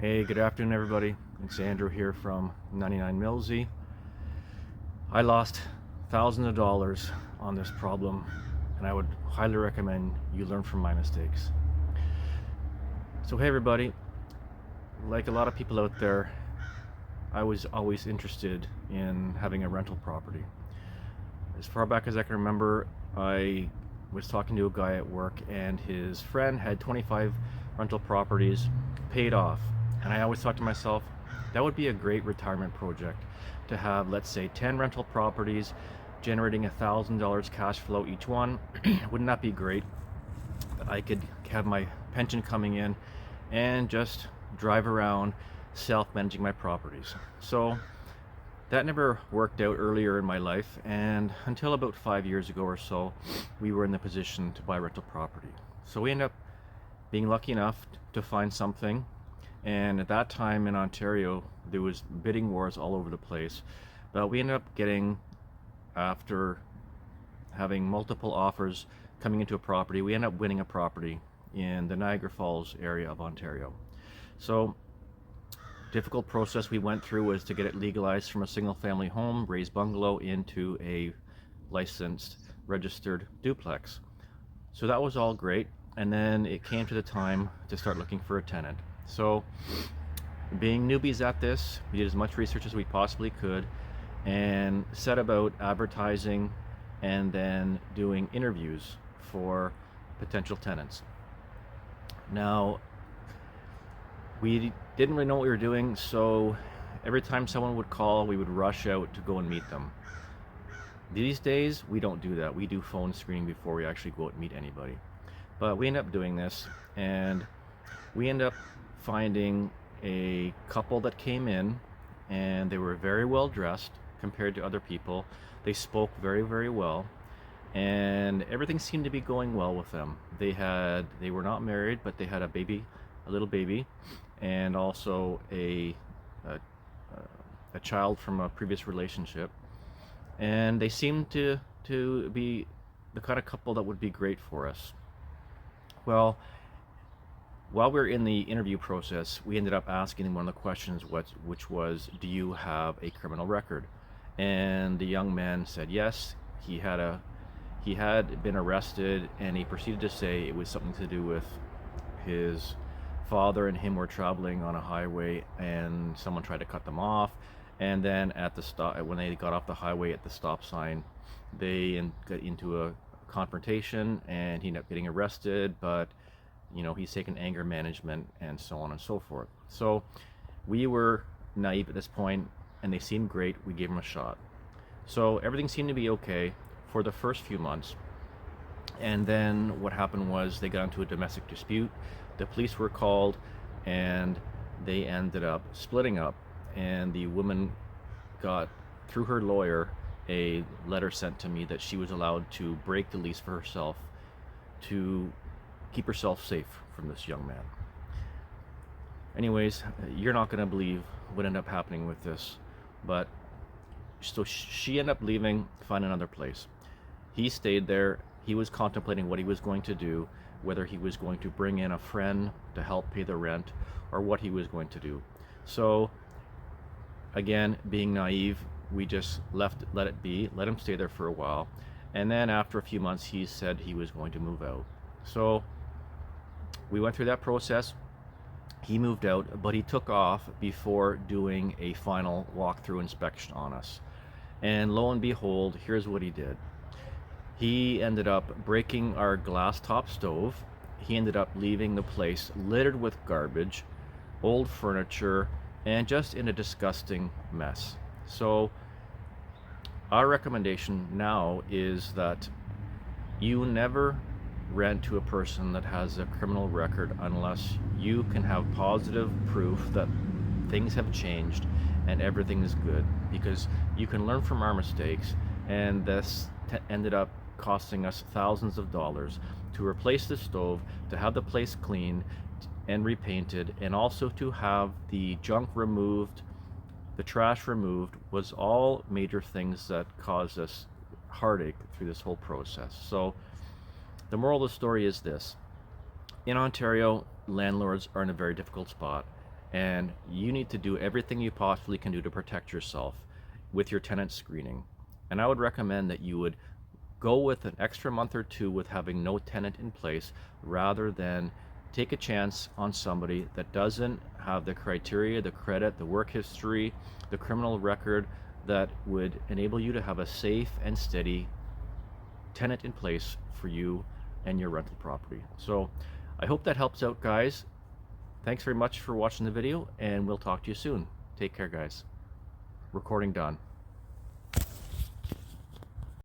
Hey, good afternoon, everybody. It's Andrew here from 99 Millsy. I lost thousands of dollars on this problem, and I would highly recommend you learn from my mistakes. So, hey, everybody. Like a lot of people out there, I was always interested in having a rental property. As far back as I can remember, I was talking to a guy at work, and his friend had 25 rental properties paid off. And I always thought to myself, that would be a great retirement project to have, let's say, 10 rental properties generating $1,000 cash flow each one. Wouldn't that be great? I could have my pension coming in and just drive around self-managing my properties. So that never worked out earlier in my life, and until about 5 years ago or so, we were in the position to buy rental property. So we ended up being lucky enough to find something. And at that time in Ontario, there was bidding wars all over the place. But we ended up getting, after having multiple offers coming into a property, we ended up winning a property in the Niagara Falls area of Ontario. So, difficult process we went through was to get it legalized from a single family home, raised bungalow, into a licensed, registered duplex. So that was all great. And then it came to the time to start looking for a tenant. So, being newbies at this, we did as much research as we possibly could and set about advertising and then doing interviews for potential tenants. Now, we didn't really know what we were doing, so every time someone would call, we would rush out to go and meet them. These days, we don't do that. We do phone screening before we actually go out and meet anybody. But we end up doing this, and we end up finding a couple that came in, and they were very well dressed compared to other people. They spoke very, very well, and everything seemed to be going well with them. They were not married, but they had a little baby, and also a child from a previous relationship. And they seemed to be the kind of couple that would be great for us. Well, while we were in the interview process, we ended up asking one of the questions, which was, do you have a criminal record? And the young man said yes. He had been arrested, and he proceeded to say it was something to do with his father and him were traveling on a highway, and someone tried to cut them off. And then at the stop, when they got off the highway at the stop sign, they got into a confrontation, and he ended up getting arrested. But he's taken anger management and so on and so forth. So we were naive at this point, and they seemed great. We gave them a shot. So everything seemed to be okay for the first few months. And then what happened was they got into a domestic dispute. The police were called, and they ended up splitting up. And the woman got, through her lawyer, a letter sent to me that she was allowed to break the lease for herself to keep herself safe from this young man. Anyways, you're not going to believe what ended up happening with this. But so she ended up leaving, find another place. He stayed there. He was contemplating what he was going to do, whether he was going to bring in a friend to help pay the rent or what he was going to do. So again, being naive, we just let it be, let him stay there for a while. And then after a few months, he said he was going to move out. So we went through that process. He moved out, but he took off before doing a final walkthrough inspection on us. And lo and behold, here's what he did. He ended up breaking our glass top stove. He ended up leaving the place littered with garbage, old furniture, and just in a disgusting mess. So our recommendation now is that you never rent to a person that has a criminal record unless you can have positive proof that things have changed and everything is good, because you can learn from our mistakes. And this ended up costing us thousands of dollars to replace the stove, to have the place cleaned and repainted, and also to have the junk removed, the trash removed. Was all major things that caused us heartache through this whole process. So the moral of the story is this: in Ontario, landlords are in a very difficult spot, and you need to do everything you possibly can do to protect yourself with your tenant screening. And I would recommend that you would go with an extra month or two with having no tenant in place, rather than take a chance on somebody that doesn't have the criteria, the credit, the work history, the criminal record that would enable you to have a safe and steady tenant in place for you and your rental property. So I hope that helps out, guys. Thanks very much for watching the video, and we'll talk to you soon. Take care, guys. Recording done.